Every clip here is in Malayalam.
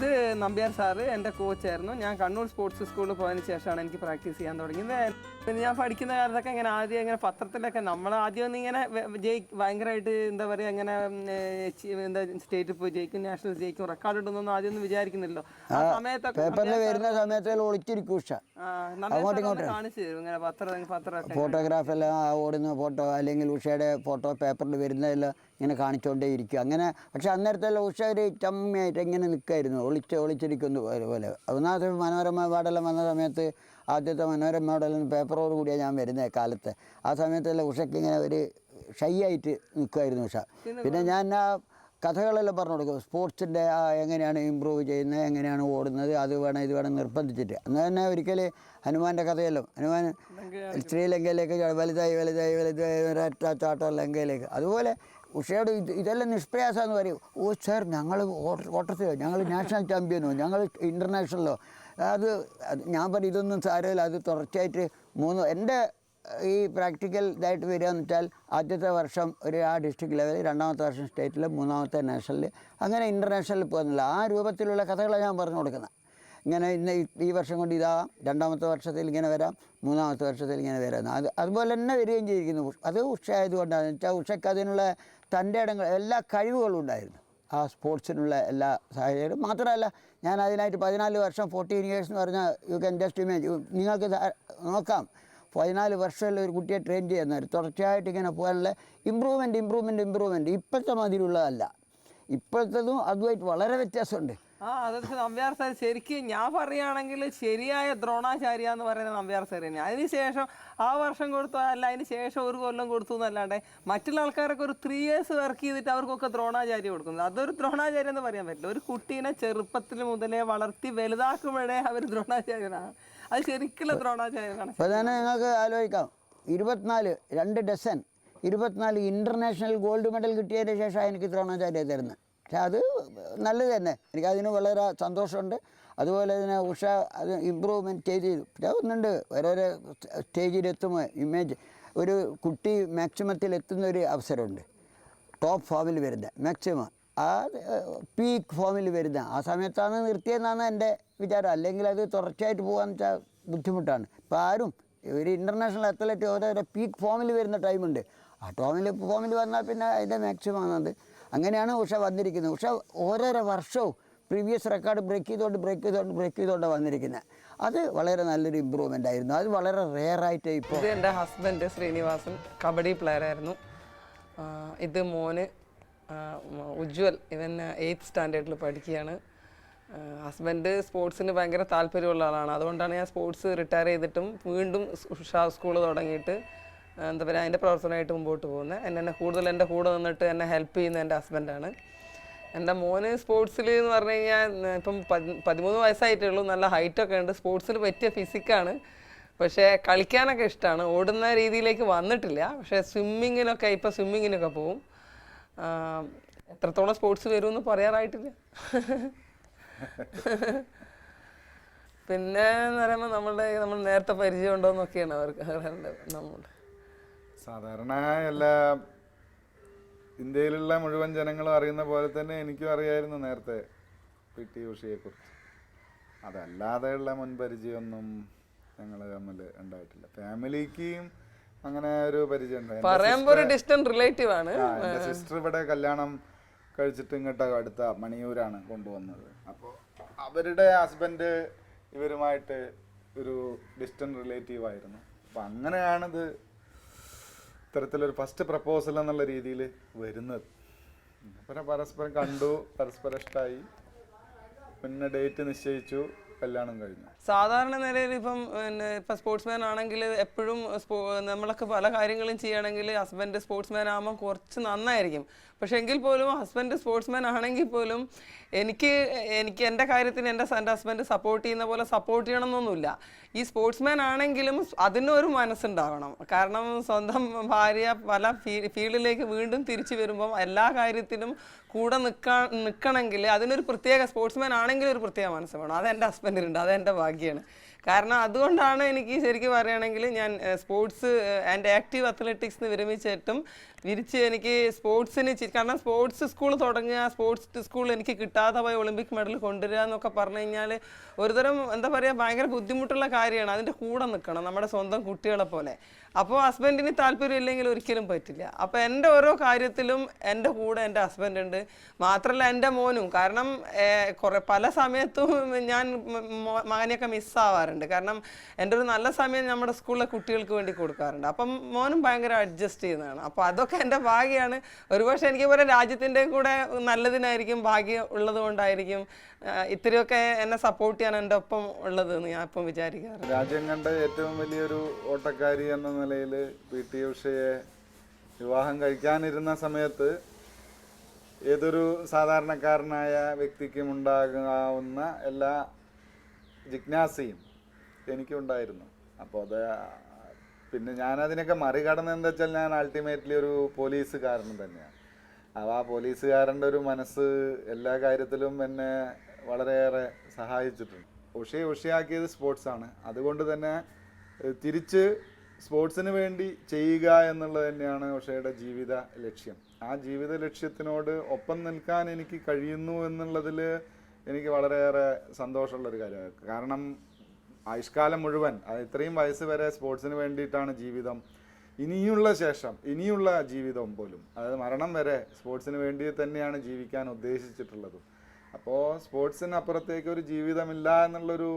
ഇത് നമ്പ്യാർ സാറ് എൻ്റെ കോച്ചായിരുന്നു. ഞാൻ കണ്ണൂർ സ്പോർട്സ് സ്കൂളിൽ പോയതിന് ശേഷമാണ് എനിക്ക് പ്രാക്ടീസ് ചെയ്യാൻ തുടങ്ങിയത്. പിന്നെ ഞാൻ പഠിക്കുന്ന കാലത്തൊക്കെ ഇങ്ങനെ ആദ്യം ഇങ്ങനെ പത്രത്തിലൊക്കെ നമ്മൾ ആദ്യം ഒന്നും ഇങ്ങനെ ഭയങ്കരമായിട്ട് എന്താ പറയുക ഇങ്ങനെ എന്താ സ്റ്റേറ്റിൽ പോയി ജയിക്കും, നാഷണൽ ജയിക്കും, റെക്കോർഡ് ഇടുന്നൊന്നും ആദ്യം ഒന്നും വിചാരിക്കുന്നില്ലോ. ആ സമയത്തൊക്കെ കാണിച്ചു തരും ഇങ്ങനെ പത്രമൊക്കെ ഫോട്ടോഗ്രാഫ് എല്ലാം ഓടുന്ന ഫോട്ടോ അല്ലെങ്കിൽ ഉഷയുടെ ഫോട്ടോ പേപ്പറിൽ വരുന്നതെല്ലാം ഇങ്ങനെ കാണിച്ചുകൊണ്ടേ ഇരിക്കും അങ്ങനെ. പക്ഷെ അന്നേരത്തെല്ലാം ഉഷ ഒരു ചമ്മയായിട്ട് ഇങ്ങനെ നിൽക്കുമായിരുന്നു, ഒളിച്ചിരിക്കുന്നു പോലെ. ഒന്നാമത്തെ മനോരമ അവാർഡെല്ലാം വന്ന സമയത്ത് ആദ്യത്തെ മനോരമ അവാർഡെല്ലാം പേപ്പറോട് കൂടിയാണ് ഞാൻ വരുന്നത് കാലത്ത്. ആ സമയത്തെല്ലാം ഉഷയ്ക്ക് ഇങ്ങനെ ഒരു ഷൈ ആയിട്ട് നിൽക്കുമായിരുന്നു ഉഷ. പിന്നെ ഞാൻ ആ കഥകളെല്ലാം പറഞ്ഞു കൊടുക്കും, സ്പോർട്സിൻ്റെ എങ്ങനെയാണ് ഇമ്പ്രൂവ് ചെയ്യുന്നത്, എങ്ങനെയാണ് ഓടുന്നത്, അത് വേണം ഇത് വേണം നിർബന്ധിച്ചിട്ട്. അന്ന് തന്നെ ഒരിക്കൽ ഹനുമാൻ്റെ കഥയല്ലോ, ഹനുമാൻ ശ്രീലങ്കയിലേക്ക് വലുതായി വലുതായി വലുതായി ഒരൊറ്റ ചാട്ടം ലങ്കയിലേക്ക്. അതുപോലെ ഉഷയോട് ഇതെല്ലാം നിഷ്പ്രയാസമെന്ന് പറയും. ഓ സാർ ഞങ്ങൾ ഓട്ടത്തിലോ, ഞങ്ങൾ നാഷണൽ ചാമ്പ്യനോ, ഞങ്ങൾ ഇൻ്റർനാഷണലോ. അത് ഞാൻ പറയും ഇതൊന്നും സാരമില്ല, അത് തുടർച്ചയായിട്ട് എൻ്റെ ഈ പ്രാക്ടിക്കൽ ഇതായിട്ട് വരികയെന്ന് വെച്ചാൽ ആദ്യത്തെ വർഷം ആ ഡിസ്ട്രിക്ട് ലെവലിൽ, രണ്ടാമത്തെ വർഷം സ്റ്റേറ്റിൽ, മൂന്നാമത്തെ നാഷണലിൽ, അങ്ങനെ ഇൻ്റർനാഷണലിൽ പോകുന്നില്ല. ആ രൂപത്തിലുള്ള കഥകളാണ് ഞാൻ പറഞ്ഞു കൊടുക്കുന്നത്. ഇങ്ങനെ ഇന്ന് ഈ വർഷം കൊണ്ട് ഇതാവാം, രണ്ടാമത്തെ വർഷത്തിൽ ഇങ്ങനെ വരാം, മൂന്നാമത്തെ വർഷത്തിൽ ഇങ്ങനെ വരാം. അതുപോലെ തന്നെ വരികയും ചെയ്തിരിക്കുന്നു. അത് ഉഷ ആയതുകൊണ്ടാണെന്ന് വെച്ചാൽ ഉഷയ്ക്ക് അതിനുള്ള തൻ്റെ ഇടങ്ങൾ എല്ലാ കഴിവുകളും ഉണ്ടായിരുന്നു, ആ സ്പോർട്സിനുള്ള എല്ലാ സാഹചര്യവും. മാത്രമല്ല ഞാൻ അതിനായിട്ട് 14 വർഷം 14 years എന്ന് പറഞ്ഞാൽ യു ക്യാൻ ജസ്റ്റ് ഇമേജ്, നിങ്ങൾക്ക് നോക്കാം 14 വർഷമുള്ള ഒരു കുട്ടിയെ ട്രെയിൻ ചെയ്യുന്നവർ തുടർച്ചയായിട്ട് ഇങ്ങനെ പോകാനുള്ള ഇമ്പ്രൂവ്മെൻറ്റ് ഇപ്പോഴത്തെ മാതിരിയുള്ളതല്ല. ഇപ്പോഴത്തതും അതുമായിട്ട് വളരെ വ്യത്യാസമുണ്ട്. അതൊക്കെ നമ്പ്യാർ സാർ ശരിക്കും ഞാൻ പറയുകയാണെങ്കിൽ ശരിയായ ദ്രോണാചാര്യ എന്ന് പറയുന്ന നമ്പ്യാർ സാർ തന്നെയാണ്. അതിനുശേഷം ആ വർഷം കൊടുത്തു അല്ല, അതിന് ശേഷം ഒരു കൊല്ലം കൊടുത്തു എന്നല്ലാണ്ട് മറ്റുള്ള ആൾക്കാരൊക്കെ ഒരു 3 years വർക്ക് ചെയ്തിട്ട് അവർക്കൊക്കെ ദ്രോണാചാര്യ കൊടുക്കുന്നത്. അതൊരു ദ്രോണാചാര്യം എന്ന് പറയാൻ പറ്റില്ല. ഒരു കുട്ടീനെ ചെറുപ്പത്തിൽ മുതലേ വളർത്തി വലുതാക്കുമ്പോഴേ അവർ ദ്രോണാചാര്യനാണ്. അത് ശരിക്കുള്ള ദ്രോണാചാര്യനാണ്. അപ്പോൾ തന്നെ നിങ്ങൾക്ക് ആലോചിക്കാം, 2 ഡസൻ 24 ഇൻ്റർനാഷണൽ ഗോൾഡ് മെഡൽ കിട്ടിയതിന് ശേഷമാണ് എനിക്ക് ദ്രോണാചാര്യ തരുന്നത്. പക്ഷേ അത് നല്ലത് തന്നെ, എനിക്കതിന് വളരെ സന്തോഷമുണ്ട്. അതുപോലെ തന്നെ ഉഷ അത് ഇമ്പ്രൂവ്മെൻറ്റ് ചെയ്തു. പിന്നെ ഒന്നുണ്ട്, ഓരോരോ സ്റ്റേജിലെത്തുമ്പോൾ ഇമേജ് ഒരു കുട്ടി മാക്സിമത്തിൽ എത്തുന്നൊരു അവസരമുണ്ട്, ടോപ്പ് ഫോമിൽ വരുന്ന മാക്സിമം ആ പീക്ക് ഫോമിൽ വരുന്ന ആ സമയത്താണ് നിർത്തിയതെന്നാണ് എൻ്റെ വിചാരം. അല്ലെങ്കിൽ അത് തുടർച്ചയായിട്ട് പോകാമെന്ന് വെച്ചാൽ ബുദ്ധിമുട്ടാണ്. ഇപ്പോൾ ആരും ഒരു ഇൻ്റർനാഷണൽ അത്ലറ്റ് ഓരോരോ പീക്ക് ഫോമിൽ വരുന്ന ടൈമുണ്ട്. ആ ഫോമിൽ വന്നാൽ പിന്നെ അതിൻ്റെ മാക്സിമം ആണത്. അങ്ങനെയാണ് ഉഷ വന്നിരിക്കുന്നത്. ഉഷ ഓരോരോ വർഷവും പ്രീവിയസ് റെക്കോർഡ് ബ്രേക്ക് ചെയ്തുകൊണ്ട് വന്നിരിക്കുന്നത്. അത് വളരെ നല്ലൊരു ഇമ്പ്രൂവ്മെൻ്റ് ആയിരുന്നു. അത് വളരെ റെയറായിട്ട് ഇപ്പോൾ. ഇത് എൻ്റെ ഹസ്ബൻഡ് ശ്രീനിവാസൻ, കബഡി പ്ലെയർ ആയിരുന്നു. ഇത് മോന് ഉജ്വൽ, ഇവൻ 8th സ്റ്റാൻഡേർഡിൽ പഠിക്കുകയാണ്. ഹസ്ബൻഡ് സ്പോർട്സിന് ഭയങ്കര താല്പര്യമുള്ള ആളാണ്. അതുകൊണ്ടാണ് ഞാൻ സ്പോർട്സ് റിട്ടയർ ചെയ്തിട്ടും വീണ്ടും ഉഷ സ്കൂൾ തുടങ്ങിയിട്ട് എന്താ പറയുക അതിൻ്റെ പ്രവർത്തനമായിട്ട് മുമ്പോട്ട് പോകുന്നത്. എന്നെ കൂടുതൽ എൻ്റെ കൂടെ നിന്നിട്ട് എന്നെ ഹെൽപ്പ് ചെയ്യുന്ന എൻ്റെ ഹസ്ബൻഡാണ്. എൻ്റെ മോന് സ്പോർട്സിൽ എന്ന് പറഞ്ഞു കഴിഞ്ഞാൽ ഇപ്പം 13 വയസ്സായിട്ടേ ഉള്ളൂ. നല്ല ഹൈറ്റൊക്കെ ഉണ്ട്, സ്പോർട്സിൽ പറ്റിയ ഫിസിക്കാണ്. പക്ഷേ കളിക്കാനൊക്കെ ഇഷ്ടമാണ്. ഓടുന്ന രീതിയിലേക്ക് വന്നിട്ടില്ല. പക്ഷേ സ്വിമ്മിങ്ങിനൊക്കെ പോവും. എത്രത്തോളം സ്പോർട്സ് വരുമെന്ന് പറയാറായിട്ടില്ല. പിന്നെ എന്ന് പറയുമ്പോൾ നമ്മൾ നേരത്തെ പരിചയം ഉണ്ടോ എന്നൊക്കെയാണ് അവർക്ക് നമ്മളുടെ സാധാരണ എല്ലാ ഇന്ത്യയിലുള്ള മുഴുവൻ ജനങ്ങളും അറിയുന്ന പോലെ തന്നെ എനിക്കും അറിയായിരുന്നു നേരത്തെ PT ഉഷയെക്കുറിച്ച്. അതല്ലാതെയുള്ള മുൻപരിചയമൊന്നും ഞങ്ങൾ തമ്മിൽ ഉണ്ടായിട്ടില്ല. ഫാമിലിക്കും അങ്ങനെ ഒരു പരിചയം ഉണ്ടായിരുന്നു. എൻ്റെ സിസ്റ്റർ ഇവിടെ കല്യാണം കഴിച്ചിട്ട് ഇങ്ങോട്ട് അടുത്ത മണിയൂരാണ് കൊണ്ടുവന്നത്. അപ്പോൾ അവരുടെ ഹസ്ബൻഡ് ഇവരുമായിട്ട് ഒരു ഡിസ്റ്റന്റ് റിലേറ്റീവ് ആയിരുന്നു. അപ്പം അങ്ങനെയാണിത് ഇത്തരത്തിലൊരു ഫസ്റ്റ് പ്രപ്പോസൽ എന്നുള്ള രീതിയിൽ വരുന്നത്. പിന്നെ പരസ്പരം കണ്ടു, പരസ്പരം ഇഷ്ടമായി, പിന്നെ ഡേറ്റ് നിശ്ചയിച്ചു, കല്യാണം കഴിഞ്ഞു. സാധാരണ നിലയിൽ ഇപ്പം സ്പോർട്സ്മാൻ ആണെങ്കിൽ എപ്പോഴും നമ്മളൊക്കെ പല കാര്യങ്ങളും ചെയ്യുകയാണെങ്കിൽ ഹസ്ബൻഡ് സ്പോർട്സ്മാൻ ആകുമ്പോൾ കുറച്ച് നന്നായിരിക്കും. പക്ഷെ എങ്കിൽ പോലും ഹസ്ബൻഡ് സ്പോർട്സ്മാൻ ആണെങ്കിൽ പോലും എനിക്ക് എൻ്റെ കാര്യത്തിന് എൻ്റെ ഹസ്ബൻഡ് സപ്പോർട്ട് ചെയ്യുന്ന പോലെ സപ്പോർട്ട് ചെയ്യണമെന്നൊന്നുമില്ല. ഈ സ്പോർട്സ്മാൻ ആണെങ്കിലും അതിനൊരു മനസ്സുണ്ടാവണം. കാരണം സ്വന്തം ഭാര്യ പല ഫീൽഡിലേക്ക് വീണ്ടും തിരിച്ചു വരുമ്പം എല്ലാ കാര്യത്തിലും കൂടെ നിൽക്കണമെങ്കിൽ അതിനൊരു പ്രത്യേക സ്പോർട്സ്മാൻ ആണെങ്കിൽ ഒരു പ്രത്യേക മനസ്സ് വേണം. അതെൻ്റെ ഹസ്ബൻഡിനുണ്ട്, അതെൻ്റെ ഭാഗ്യമാണ്. കാരണം അതുകൊണ്ടാണ് എനിക്ക് ശരിക്കും പറയുകയാണെങ്കിൽ ഞാൻ സ്പോർട്സ് ആൻഡ് ആക്റ്റീവ് അത്ലറ്റിക്സ് വിരമിച്ചിട്ടും എനിക്ക് സ്പോർട്സിന് കാരണം സ്പോർട്സ് സ്കൂൾ തുടങ്ങുക, സ്പോർട്സ് സ്കൂൾ എനിക്ക് കിട്ടാതെ പോയി ഒളിമ്പിക് മെഡൽ കൊണ്ടുവരിക എന്നൊക്കെ പറഞ്ഞു കഴിഞ്ഞാൽ ഒരുതരം എന്താ പറയുക ഭയങ്കര ബുദ്ധിമുട്ടുള്ള കാര്യമാണ്. അതിൻ്റെ കൂടെ നിൽക്കണം നമ്മുടെ സ്വന്തം കുട്ടികളെ പോലെ. അപ്പോൾ ഹസ്ബൻഡിന് താല്പര്യം ഇല്ലെങ്കിൽ ഒരിക്കലും പറ്റില്ല. അപ്പോൾ എൻ്റെ ഓരോ കാര്യത്തിലും എൻ്റെ കൂടെ എൻ്റെ ഹസ്ബൻഡ് ഉണ്ട്. മാത്രമല്ല എൻ്റെ മോനും, കാരണം പല സമയത്തും ഞാൻ മകനെയൊക്കെ മിസ്സാവാറുണ്ട്. കാരണം എൻ്റെ ഒരു നല്ല സമയം നമ്മുടെ സ്കൂളിലെ കുട്ടികൾക്ക് വേണ്ടി കൊടുക്കാറുണ്ട്. അപ്പം മോനും ഭയങ്കര അഡ്ജസ്റ്റ് ചെയ്യുന്നതാണ്. അപ്പോൾ അതൊക്കെ എൻ്റെ ഭാഗ്യമാണ്. ഒരുപക്ഷെ എനിക്ക് പോലെ രാജ്യത്തിൻ്റെ കൂടെ നല്ലതിനായിരിക്കും, ഭാഗ്യം ഉള്ളത് കൊണ്ടായിരിക്കും ഇത്രയൊക്കെ എന്നെ സപ്പോർട്ട് ചെയ്യാൻ എൻ്റെ ഒപ്പം ഉള്ളത് എന്ന് ഞാൻ ഇപ്പം വിചാരിക്കാറ്. രാജ്യം കണ്ട ഏറ്റവും വലിയൊരു ഓട്ടക്കാരി എന്ന നിലയിൽ PT ഉഷയെ വിവാഹം കഴിക്കാനിരുന്ന സമയത്ത് ഏതൊരു സാധാരണക്കാരനായ വ്യക്തിക്കും ഉണ്ടാകാവുന്ന എല്ലാ ജിജ്ഞാസയും എനിക്കുണ്ടായിരുന്നു. അപ്പോൾ അത് പിന്നെ ഞാനതിനൊക്കെ മറികടന്നെന്താ വെച്ചാൽ ഞാൻ അൾട്ടിമേറ്റ്ലി ഒരു പോലീസുകാരൻ തന്നെയാണ്. അപ്പോൾ ആ പോലീസുകാരൻ്റെ ഒരു മനസ്സ് എല്ലാ കാര്യത്തിലും എന്നെ വളരെയേറെ സഹായിച്ചിട്ടുണ്ട്. ഉഷയാക്കിയത് സ്പോർട്സാണ്. അതുകൊണ്ട് തന്നെ തിരിച്ച് സ്പോർട്സിന് വേണ്ടി ചെയ്യുക എന്നുള്ളത് തന്നെയാണ് ഉഷയുടെ ജീവിത ലക്ഷ്യം. ആ ജീവിത ലക്ഷ്യത്തിനോട് ഒപ്പം നിൽക്കാൻ എനിക്ക് കഴിയുന്നു എന്നുള്ളതിൽ എനിക്ക് വളരെയേറെ സന്തോഷമുള്ളൊരു കാര്യമാണ്. കാരണം ആയുഷ്കാലം മുഴുവൻ, അത് ഇത്രയും വയസ്സ് വരെ സ്പോർട്സിന് വേണ്ടിയിട്ടാണ് ജീവിതം. ഇനിയുള്ള ജീവിതം പോലും, അതായത് മരണം വരെ സ്പോർട്സിന് വേണ്ടി തന്നെയാണ് ജീവിക്കാൻ ഉദ്ദേശിച്ചിട്ടുള്ളതും. അപ്പോൾ സ്പോർട്സിനപ്പുറത്തേക്ക് ഒരു ജീവിതമില്ല എന്നുള്ളൊരു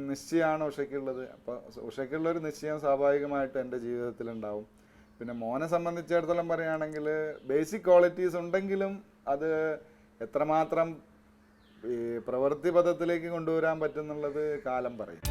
നിശ്ചയമാണ് ഉഷയ്ക്കുള്ളത്. അപ്പോൾ ഉഷയ്ക്കുള്ളൊരു നിശ്ചയം സ്വാഭാവികമായിട്ടും എൻ്റെ ജീവിതത്തിലുണ്ടാവും. പിന്നെ മോനെ സംബന്ധിച്ചിടത്തോളം പറയുകയാണെങ്കിൽ ബേസിക് ക്വാളിറ്റീസ് ഉണ്ടെങ്കിലും അത് എത്രമാത്രം ഈ പ്രവൃത്തി പദത്തിലേക്ക് കൊണ്ടുവരാൻ പറ്റുന്നുള്ളത് കാലം പറയും.